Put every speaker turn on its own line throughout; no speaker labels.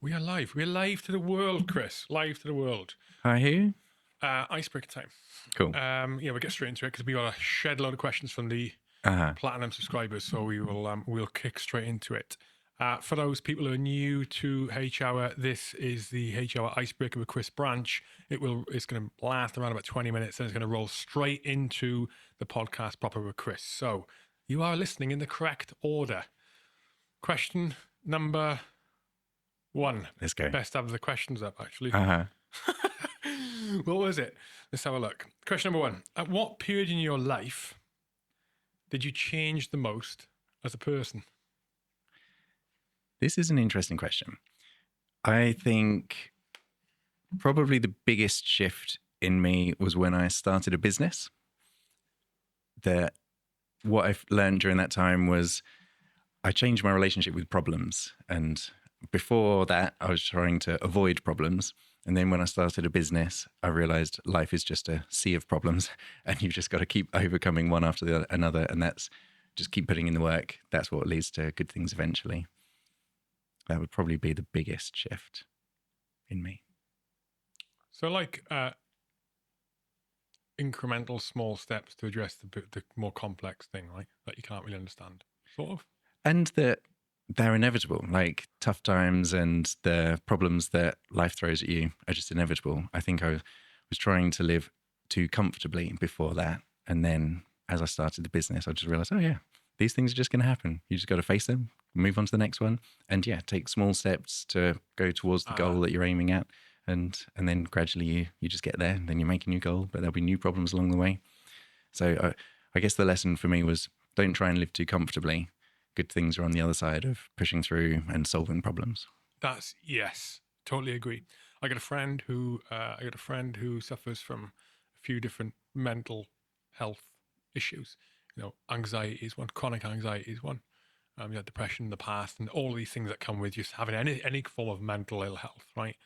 We are live. We're live to the world, Chris. Live to the world.
Hi, who?
Icebreaker time.
Cool.
We'll get straight into it because we got a shed load of questions from the platinum subscribers. So we'll kick straight into it. For those people who are new to H Hour, this is the H Hour Icebreaker with Chris Branch. It's going to last around about 20 minutes, and it's going to roll straight into the podcast proper with Chris. So you are listening in the correct order. Question number 1.
Let's go.
Best to have the questions up, actually. What was it? Let's have a look. Question number 1. At what period in your life did you change the most as a person?
This is an interesting question. I think probably the biggest shift in me was when I started a business. What I've learned during that time was I changed my relationship with problems. And before that, I was trying to avoid problems. And then when I started a business, I realized life is just a sea of problems and you've just got to keep overcoming one after another. And that's just keep putting in the work. That's what leads to good things eventually. That would probably be the biggest shift in me.
So incremental small steps to address the more complex thing, right? That you can't really understand, sort of.
And that they're inevitable, like tough times and the problems that life throws at you are just inevitable. I think I was trying to live too comfortably before that. And then as I started the business, I just realized, oh yeah, these things are just going to happen. You just got to face them, move on to the next one. And yeah, take small steps to go towards the goal that you're aiming at. And then gradually you just get there and then you make a new goal, but there'll be new problems along the way. So I guess the lesson for me was don't try and live too comfortably. Good things are on the other side of pushing through and solving problems.
Yes, totally agree. I got a friend who suffers from a few different mental health issues. Anxiety is one, chronic anxiety is one. Depression in the past, and all these things that come with just having any form of mental ill health, right?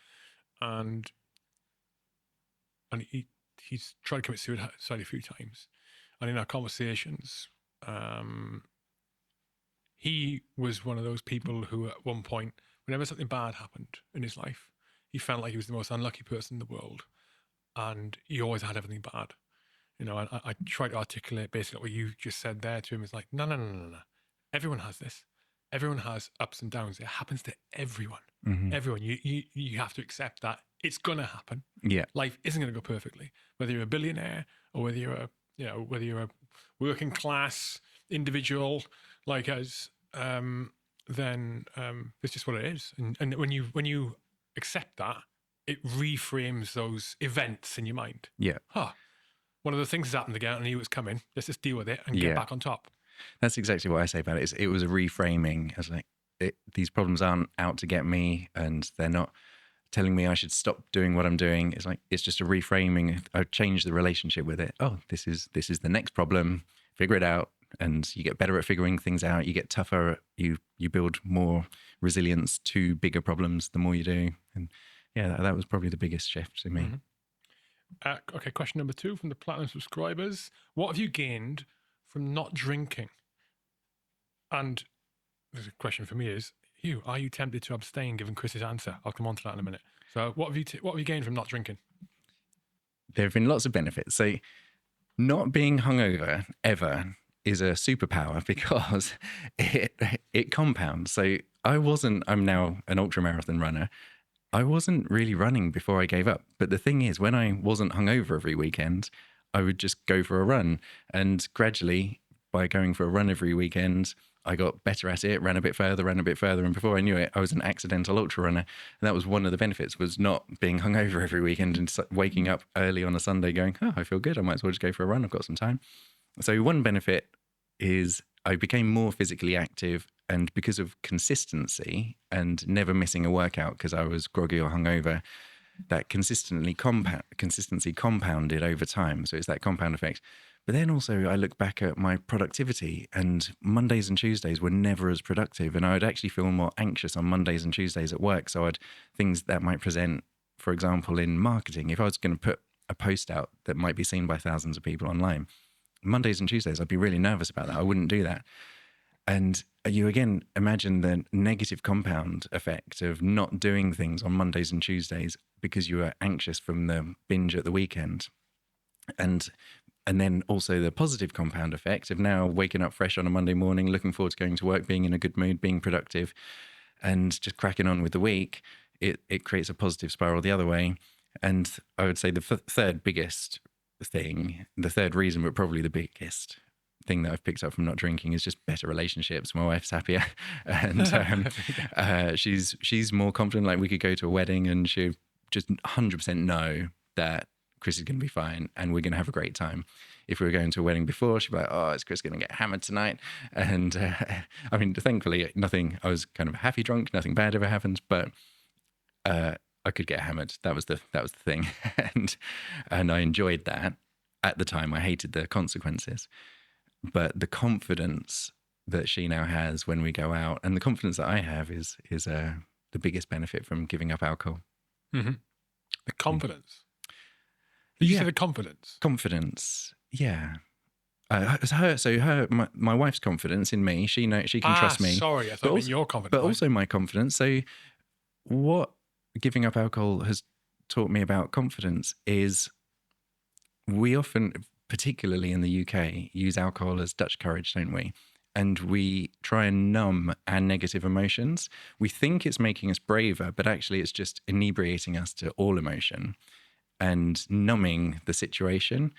And he's tried to commit suicide a few times, and in our conversations, he was one of those people who at one point, whenever something bad happened in his life, he felt like he was the most unlucky person in the world. And he always had everything bad. And I tried to articulate basically what you just said there to him. It's like, no. Everyone has this. Everyone has ups and downs. It happens to everyone. Mm-hmm. Everyone. You have to accept that it's going to happen.
Yeah.
Life isn't going to go perfectly. Whether you're a billionaire or whether you're a working class individual like us, then it's just what it is. And when you accept that, it reframes those events in your mind.
Yeah.
One of the things has happened again, and he was coming. Let's just deal with it and get back on top.
That's exactly what I say about it. It was a reframing. I was like, these problems aren't out to get me, and they're not telling me I should stop doing what I'm doing. It's like, it's just a reframing. I've changed the relationship with it. Oh, this is the next problem. Figure it out. And you get better at figuring things out. You get tougher. You build more resilience to bigger problems the more you do. And yeah, that was probably the biggest shift in me.
Mm-hmm. Okay, question number 2 from the platinum subscribers. What have you gained from not drinking? And the question for me is, Hugh, are you tempted to abstain given Chris's answer? I'll come on to that in a minute. So what have you gained from not drinking?
There have been lots of benefits. So not being hungover ever is a superpower because it compounds. So I'm now an ultramarathon runner. I wasn't really running before I gave up. But the thing is, when I wasn't hungover every weekend, I would just go for a run. And gradually, by going for a run every weekend, I got better at it, ran a bit further. And before I knew it, I was an accidental ultra runner. And that was one of the benefits, was not being hungover every weekend and waking up early on a Sunday going, oh, I feel good. I might as well just go for a run. I've got some time. So one benefit is I became more physically active, and because of consistency and never missing a workout because I was groggy or hungover, that consistency compounded over time. So it's that compound effect. But then also I look back at my productivity, and Mondays and Tuesdays were never as productive, and I would actually feel more anxious on Mondays and Tuesdays at work. So things that might present, for example, in marketing, if I was going to put a post out that might be seen by thousands of people online, Mondays and Tuesdays, I'd be really nervous about that. I wouldn't do that. And you again imagine the negative compound effect of not doing things on Mondays and Tuesdays because you are anxious from the binge at the weekend. And then also the positive compound effect of now waking up fresh on a Monday morning, looking forward to going to work, being in a good mood, being productive, and just cracking on with the week. It creates a positive spiral the other way. And I would say the third biggest thing, the third reason, but probably the biggest thing that I've picked up from not drinking is just better relationships. My wife's happier, and she's more confident. Like, we could go to a wedding and she just 100% know that Chris is going to be fine and we're going to have a great time. If we were going to a wedding before, she'd be like, oh, is Chris going to get hammered tonight? And I mean, thankfully, I was kind of happy drunk, nothing bad ever happened, but I could get hammered. That was the thing. and I enjoyed that at the time. I hated the consequences. But the confidence that she now has when we go out, and the confidence that I have is the biggest benefit from giving up alcohol.
Mm-hmm. The confidence. Did you say the confidence?
Confidence, yeah. My wife's confidence in me. She can trust me.
Sorry, I thought also, your confidence.
But also my confidence. So what giving up alcohol has taught me about confidence is we often, particularly in the UK, use alcohol as Dutch courage, don't we? And we try and numb our negative emotions. We think it's making us braver, but actually it's just inebriating us to all emotion and numbing the situation.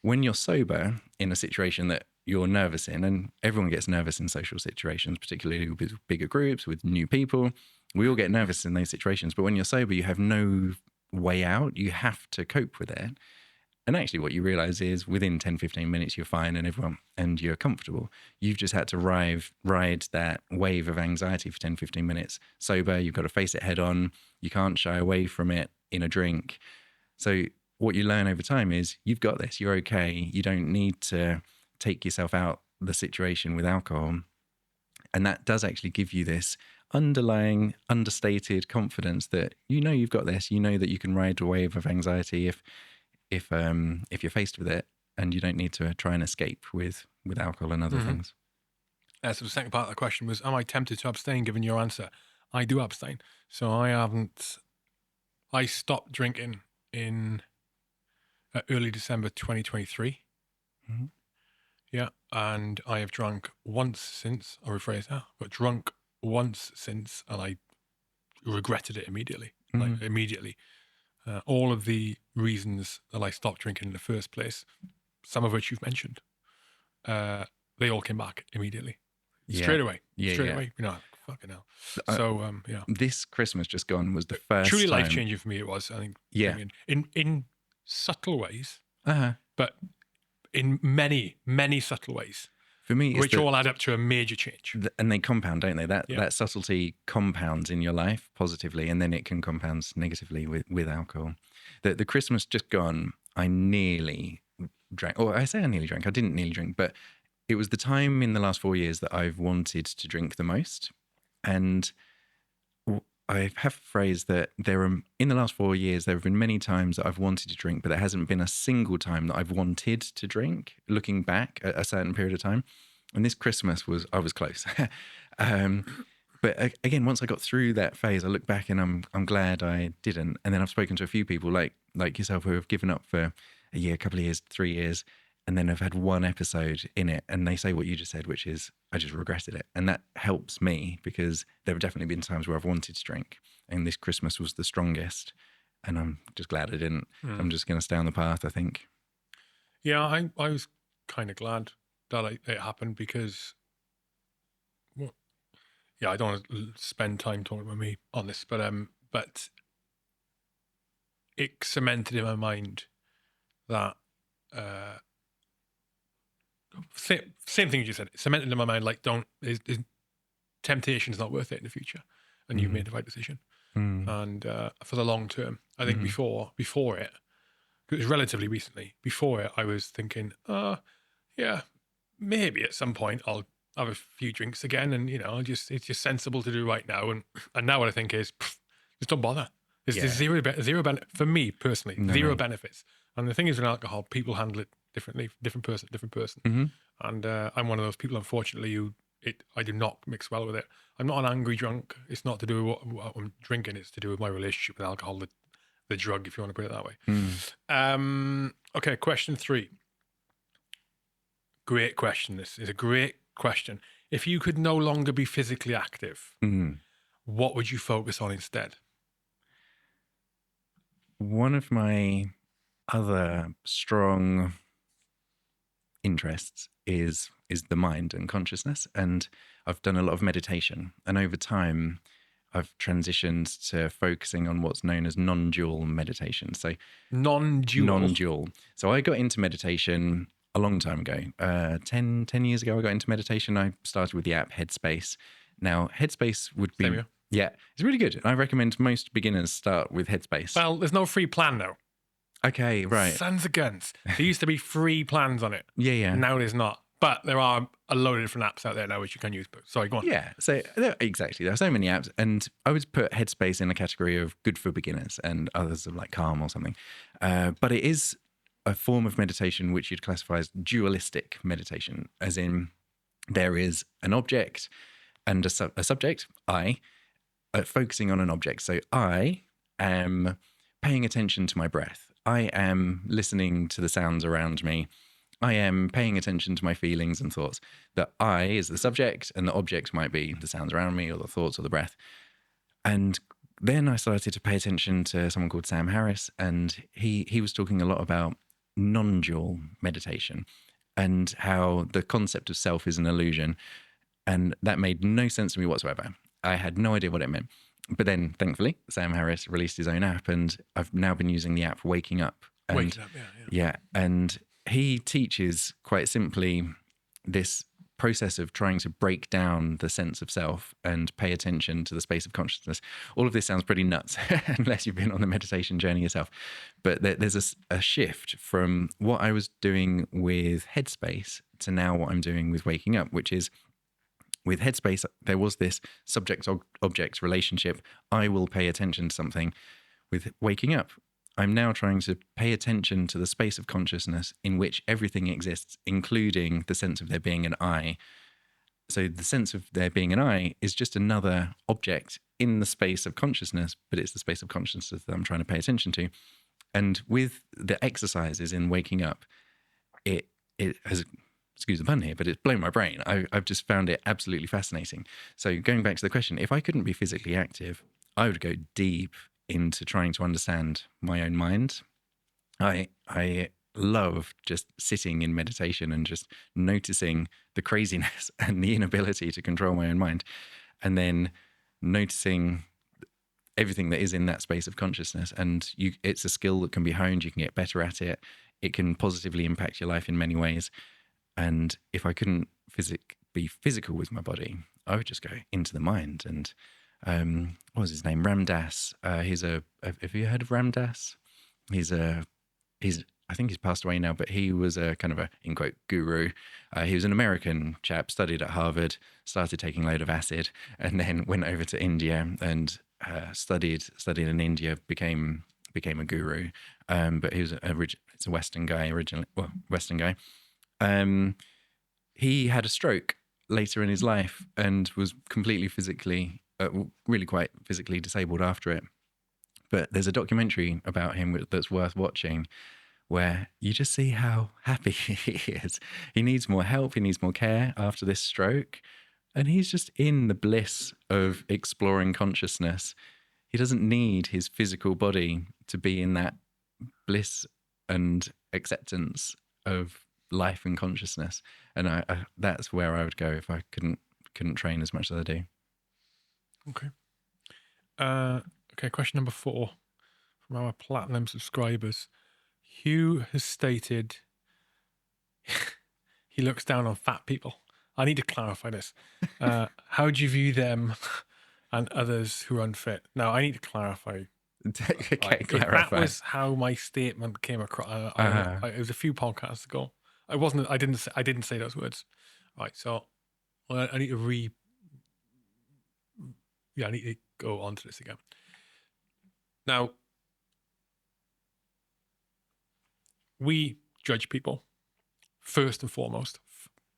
When you're sober in a situation that you're nervous in, and everyone gets nervous in social situations, particularly with bigger groups, with new people, we all get nervous in those situations. But when you're sober, you have no way out. You have to cope with it. And actually what you realize is within 10, 15 minutes, you're fine and you're comfortable. You've just had to ride that wave of anxiety for 10, 15 minutes. Sober, you've got to face it head on. You can't shy away from it in a drink. So what you learn over time is you've got this, you're okay. You don't need to take yourself out the situation with alcohol. And that does actually give you this underlying, understated confidence that you've got this. You know that you can ride a wave of anxiety if you're faced with it, and you don't need to try and escape with alcohol and other things.
So the second part of the question was, am I tempted to abstain given your answer? I do abstain. So I stopped drinking in early December 2023. Mm-hmm. Yeah. And I have drunk once since, I'll rephrase that, but drunk once since, and I regretted it immediately. Mm-hmm. Like immediately. All of the reasons that I stopped drinking in the first place, some of which you've mentioned, they all came back immediately. Straight away. Straight away. Fucking hell. So, yeah.
This Christmas just gone was the first
truly life-changing for me, it was, I think.
Yeah.
I mean, in subtle ways, but in many, many subtle ways.
For me,
which all add up to a major change.
And they compound, don't they? That subtlety compounds in your life positively, and then it can compound negatively with alcohol. The Christmas just gone, I nearly drank. Or I say I nearly drank. I didn't nearly drink, but it was the time in the last 4 years that I've wanted to drink the most. And I have a phrase that in the last 4 years, there have been many times that I've wanted to drink, but there hasn't been a single time that I've wanted to drink, looking back at a certain period of time. And this Christmas I was close. But again, once I got through that phase, I look back and I'm glad I didn't. And then I've spoken to a few people like yourself who have given up for a year, a couple of years, 3 years, and then have had one episode in it. And they say what you just said, which is, I just regretted it. And that helps me because there have definitely been times where I've wanted to drink. And this Christmas was the strongest. And I'm just glad I didn't. I'm just going to stay on the path, I think.
Yeah, I was kind of glad that it happened because, I don't want to spend time talking about me on this, but it cemented in my mind that same thing you said. It cemented in my mind, like, temptation is not worth it in the future, and you've made the right decision. And for the long term, I think before it, because it was relatively recently. Before it, I was thinking, maybe at some point I'll have a few drinks again, and it's just sensible to do right now. And now what I think is, just don't bother. There's zero benefit for me personally. Zero benefits. And the thing is, with alcohol, people handle it differently. Different person. And I'm one of those people, unfortunately, who I do not mix well with it. I'm not an angry drunk. It's not to do with what I'm drinking. It's to do with my relationship with alcohol, the drug, if you want to put it that way. Okay, question 3. Great question. This is a great question. If you could no longer be physically active, what would you focus on instead?
One of my other strong interests is the mind and consciousness, and I've done a lot of meditation, and over time I've transitioned to focusing on what's known as non-dual meditation. So non-dual. So I got into meditation a long time ago. 10 years ago I got into meditation. I started with the app Headspace. Now Headspace would be it's really good. I recommend most beginners start with Headspace.
Well, there's no free plan though.
Okay, right.
Sons of guns. There used to be free plans on it.
Yeah.
Now there's not. But there are a load of different apps out there now which you can use. Sorry, go on.
Yeah, so exactly. There are so many apps, and I would put Headspace in a category of good for beginners, and others of like Calm or something. But it is a form of meditation which you'd classify as dualistic meditation, as in there is an object and a subject, I, focusing on an object. So I am paying attention to my breath. I am listening to the sounds around me. I am paying attention to my feelings and thoughts. The I is the subject, and the object might be the sounds around me or the thoughts or the breath. And then I started to pay attention to someone called Sam Harris, and he was talking a lot about non-dual meditation and how the concept of self is an illusion. And that made no sense to me whatsoever. I had no idea what it meant. But then, thankfully, Sam Harris released his own app, and I've now been using the app Waking Up. And,
Waking Up,
yeah. And he teaches quite simply this process of trying to break down the sense of self and pay attention to the space of consciousness. All of this sounds pretty nuts unless you've been on the meditation journey yourself. But there's a shift from what I was doing with Headspace to now what I'm doing with Waking Up, which is with Headspace, there was this subject-object relationship. I will pay attention to something. With Waking Up, I'm now trying to pay attention to the space of consciousness in which everything exists, including the sense of there being an I. So the sense of there being an I is just another object in the space of consciousness, but it's the space of consciousness that I'm trying to pay attention to. And with the exercises in Waking Up, it has, excuse the pun here, but it's blown my brain. I've just found it absolutely fascinating. So going back to the question, if I couldn't be physically active, I would go deep into trying to understand my own mind. I love just sitting in meditation and just noticing the craziness and the inability to control my own mind, and then noticing everything that is in that space of consciousness. And it's a skill that can be honed. You can get better at it. It can positively impact your life in many ways. And if I couldn't be physical with my body, I would just go into the mind. And what was his name? Ram Dass. Have you heard of Ram Dass? I think he's passed away now, but he was a kind of a, in quote, guru. He was an American chap, studied at Harvard, started taking a load of acid, and then went over to India and studied in India, became a guru. But he was it's a Western guy originally. Well, Western guy. He had a stroke later in his life and was completely really quite physically disabled after it. But there's a documentary about him that's worth watching, where you just see how happy he is. He needs more help. He needs more care after this stroke. And he's just in the bliss of exploring consciousness. He doesn't need his physical body to be in that bliss and acceptance of life and consciousness. And I that's where I would go if I couldn't train as much as I do.
Okay. Okay, question number 4 from our platinum subscribers. Hugh has stated he looks down on fat people. I need to clarify this. How do you view them and others who are unfit? Now, I need to clarify.
Okay,
if that was how my statement came across. It was a few podcasts ago. I didn't say those words. Right, so I need to I need to go on to this again. Now, we judge people first and foremost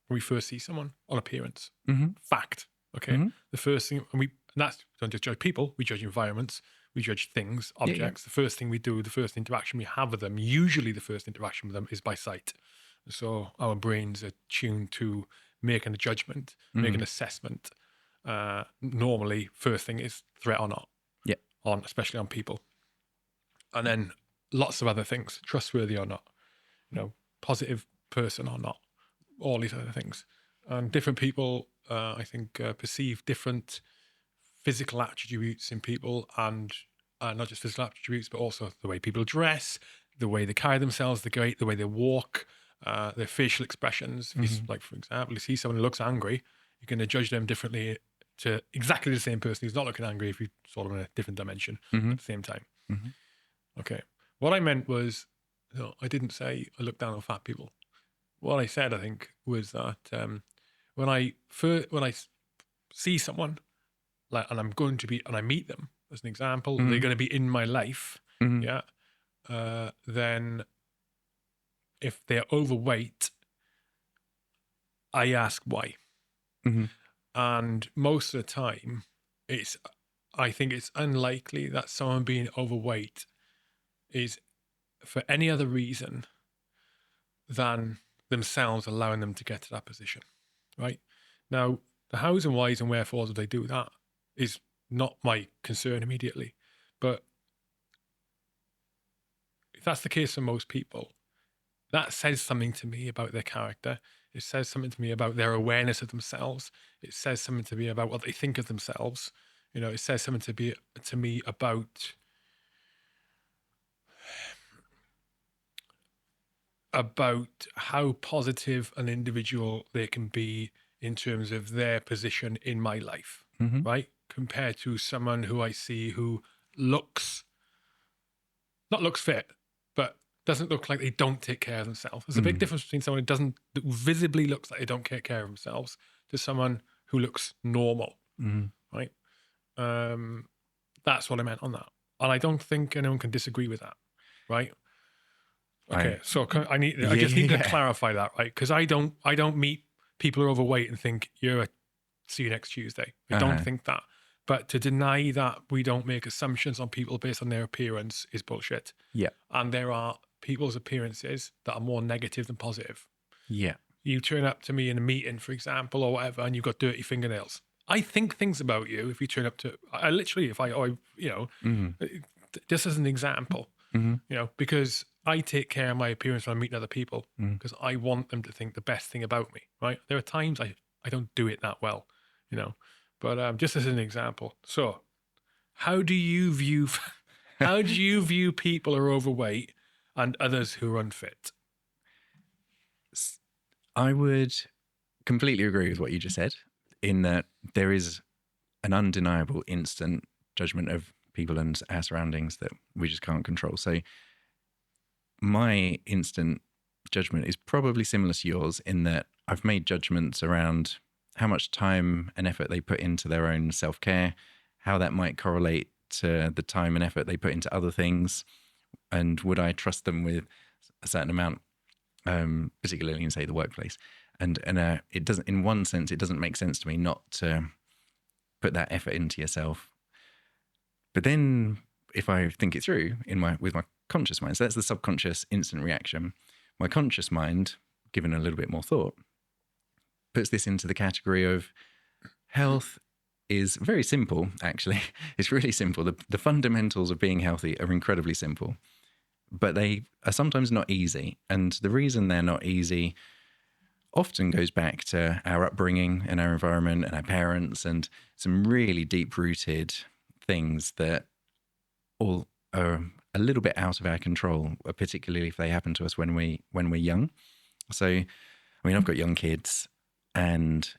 when we first see someone on appearance.
Mm-hmm.
Fact. Okay.
Mm-hmm.
The first thing, and that's, we don't just judge people, we judge environments, we judge things, objects. The first thing we do, the first interaction we have with them, usually the first interaction with them is by sight. So our brains are tuned to making a judgment, make an assessment. Normally, first thing is threat or not.
Yeah.
Especially on people. And then lots of other things, trustworthy or not, positive person or not, all these other things. And different people, I think, perceive different physical attributes in people, and not just physical attributes, but also the way people dress, the way they carry themselves, the way they walk, their facial expressions. Like, for example, you see someone who looks angry, you're going to judge them differently to exactly the same person who's not looking angry if you saw them in a different dimension at the same time. Okay. What I meant was, I didn't say I look down on fat people. What I said, I think, was that when I see someone, and I meet them as an example, they're going to be in my life. Yeah. Then if they're overweight, I ask why. And most of the time, I think it's unlikely that someone being overweight is for any other reason than themselves allowing them to get to that position, right? Now, the hows and whys and wherefores they do that is not my concern immediately. But if that's the case for most people, that says something to me about their character. It says something to me about their awareness of themselves. It says something to me about what they think of themselves. It says something to me about how positive an individual they can be in terms of their position in my life, right? Compared to someone who I see who looks fit, but doesn't look like they don't take care of themselves. There's a big difference between someone who visibly looks like they don't take care of themselves to someone who looks normal, right? That's what I meant on that. And I don't think anyone can disagree with that, right? Okay, so I just need to clarify that, right? Because I don't meet people who are overweight and think see you next Tuesday. I don't think that. But to deny that we don't make assumptions on people based on their appearance is bullshit. Yeah. And there are people's appearances that are more negative than positive. Yeah. You turn up to me in a meeting, for example, or whatever, and you've got dirty fingernails. I think things about you if you turn up to, just as an example, because I take care of my appearance when I'm meeting other people because I want them to think the best thing about me, right? There are times I don't do it that well, but just as an example. So how do you view people who are overweight and others who are unfit?
I would completely agree with what you just said, in that there is an undeniable instant judgment of people and our surroundings that we just can't control. So my instant judgment is probably similar to yours in that I've made judgments around how much time and effort they put into their own self-care, how that might correlate to the time and effort they put into other things, and would I trust them with a certain amount, particularly in, say, the workplace. And it doesn't, in one sense, it doesn't make sense to me not to put that effort into yourself. But then if I think it through with my conscious mind, so that's the subconscious instant reaction. My conscious mind, given a little bit more thought, puts this into the category of health is very simple, actually. It's really simple. The fundamentals of being healthy are incredibly simple, but they are sometimes not easy. And the reason they're not easy often goes back to our upbringing and our environment and our parents and some really deep-rooted things that all are a little bit out of our control, particularly if they happen to us when we're young. So, I mean, I've got young kids, and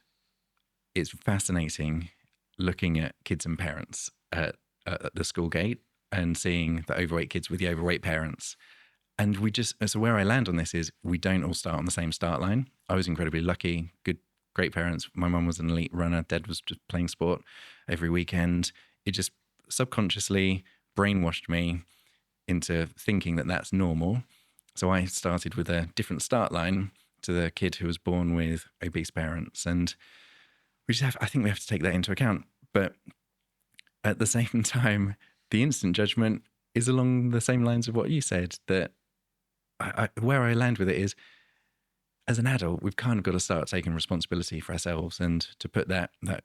it's fascinating looking at kids and parents at the school gate and seeing the overweight kids with the overweight parents. And so where I land on this is we don't all start on the same start line. I was incredibly lucky, great parents. My mum was an elite runner. Dad was just playing sport every weekend. It just subconsciously brainwashed me into thinking that that's normal. So I started with a different start line, to the kid who was born with obese parents. And I think we have to take that into account. But at the same time, the instant judgment is along the same lines of what you said, that where I land with it is, as an adult, we've kind of got to start taking responsibility for ourselves and to put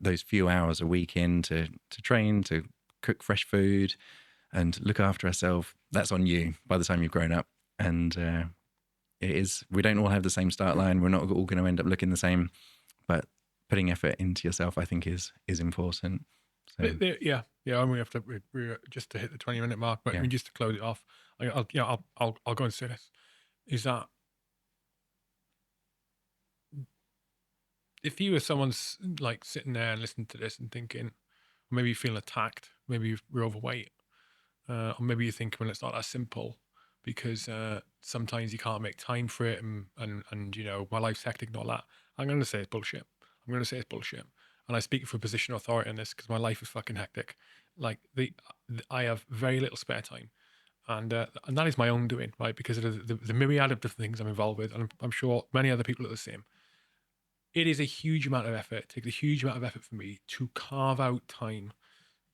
those few hours a week in to train, to cook fresh food and look after ourselves. That's on you by the time you've grown up. And we don't all have the same start line. We're not all going to end up looking the same, but putting effort into yourself, I think is important. So.
Yeah. And we have to just to hit the 20-minute mark, but I mean, just to close it off, I'll go and say this: is that if you were someone's like sitting there and listening to this and thinking, maybe you feel attacked, maybe you're overweight, or maybe you think, well, it's not that simple because sometimes you can't make time for it, and you know, my life's hectic and all that. I'm going to say it's bullshit. And I speak for a position of authority on this because my life is fucking hectic. Like I have very little spare time, and that is my own doing, right? Because of the myriad of different things I'm involved with, and I'm sure many other people are the same. It is a huge amount of effort. It takes a huge amount of effort for me to carve out time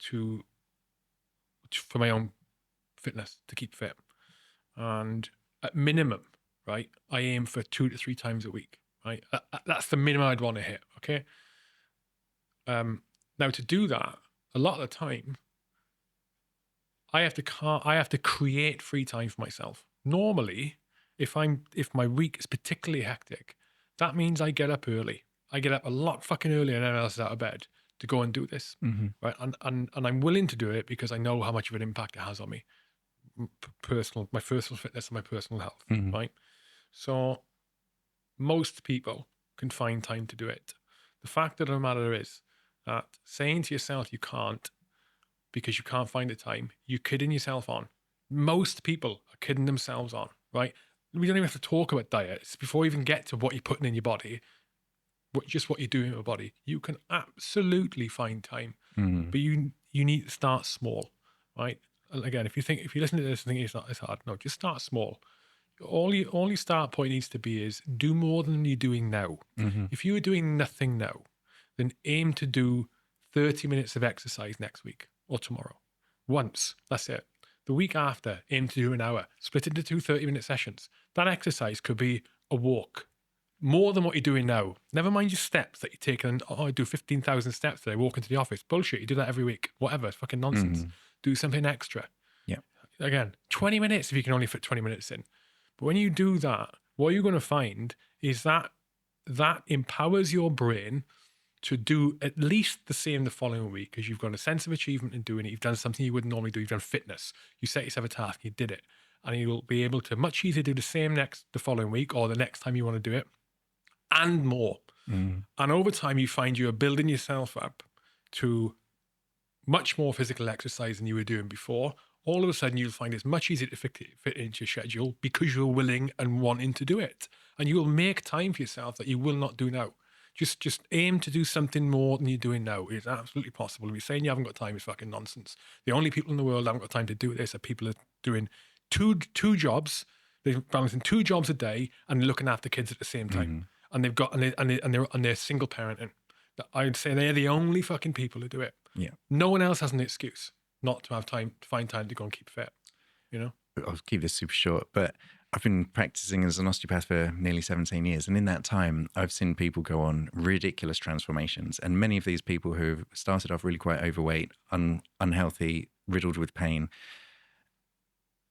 for my own fitness, to keep fit. And at minimum, right, I aim for 2 to 3 times a week, right? That's the minimum I'd want to hit, okay? Now to do that, a lot of the time, I have to create free time for myself. Normally, if my week is particularly hectic, that means I get up early. I get up a lot fucking earlier than anyone else is out of bed to go and do this, right? And I'm willing to do it because I know how much of an impact it has on me, my personal fitness and my personal health, right? So most people can find time to do it. The fact of the matter is that saying to yourself you can't because you can't find the time, you're kidding yourself on. Most people are kidding themselves on, right? We don't even have to talk about diets before we even get to what you're putting in your body, just what you're doing in your body. You can absolutely find time, but you need to start small, right? And again, if you listen to this and think it's hard, no, just start small. All your start point needs to be is do more than you're doing now. If you are doing nothing now, then aim to do 30 minutes of exercise next week or tomorrow. Once, that's it. The week after, aim to do an hour. Split into 2 30-minute sessions. That exercise could be a walk. More than what you're doing now. Never mind your steps that you're taking. Oh, I do 15,000 steps today, walk into the office. Bullshit, you do that every week. Whatever, it's fucking nonsense. Do something extra.
Yeah.
Again, 20 minutes if you can only fit 20 minutes in. But when you do that, what you're going to find is that empowers your brain to do at least the same the following week, because you've got a sense of achievement in doing it. You've done something you wouldn't normally do. You've done fitness. You set yourself a task, you did it. And you'll be able to much easier do the same the following week or the next time you want to do it, and more. And over time, you find you are building yourself up to much more physical exercise than you were doing before. All of a sudden, you'll find it's much easier to fit into your schedule because you're willing and wanting to do it. And you will make time for yourself that you will not do now. Just aim to do something more than you're doing now. It's absolutely possible. If you're saying you haven't got time, it's fucking nonsense. The only people in the world that haven't got time to do this are people that are doing two jobs. They're balancing 2 jobs a day and looking after kids at the same time. And they're single parenting. I'd say they're the only fucking people who do it.
Yeah.
No one else has an excuse not to have time, to find time to go and keep fit. You know.
I'll keep this super short, but I've been practicing as an osteopath for nearly 17 years. And in that time, I've seen people go on ridiculous transformations. And many of these people who've started off really quite overweight, unhealthy, riddled with pain,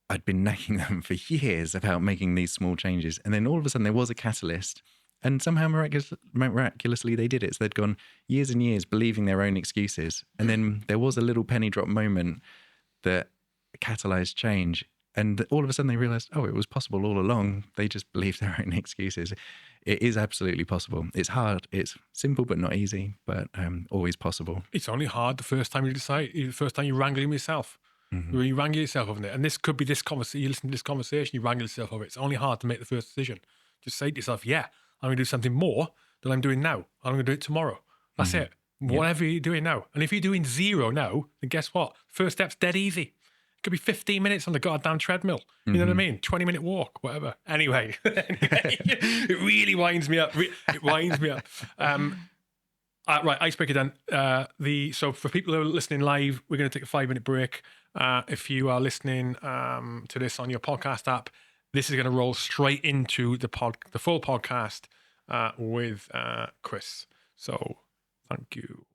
I'd been nagging them for years about making these small changes. And then all of a sudden there was a catalyst, and somehow miraculously they did it. So they'd gone years and years believing their own excuses. And then there was a little penny drop moment that catalyzed change. And all of a sudden they realized, oh, it was possible all along. They just believed their own excuses. It is absolutely possible. It's hard. It's simple, but not easy, but always possible.
It's only hard the first time the first time you wrangle yourself. When you wrangle yourself over it. And this could be this conversation. You listen to this conversation, you wrangle yourself over it. It's only hard to make the first decision. Just say to yourself, yeah, I'm going to do something more than I'm doing now. I'm going to do it tomorrow. That's it. Whatever you're doing now. And if you're doing 0 now, then guess what? First step's dead easy. Could be 15 minutes on the goddamn treadmill. You know what I mean? 20-minute walk, whatever. Anyway, it really winds me up. It winds me up. Right, Icebreaker then. So for people who are listening live, we're going to take a 5-minute break. If you are listening to this on your podcast app, this is going to roll straight into the full podcast with Chris. So thank you.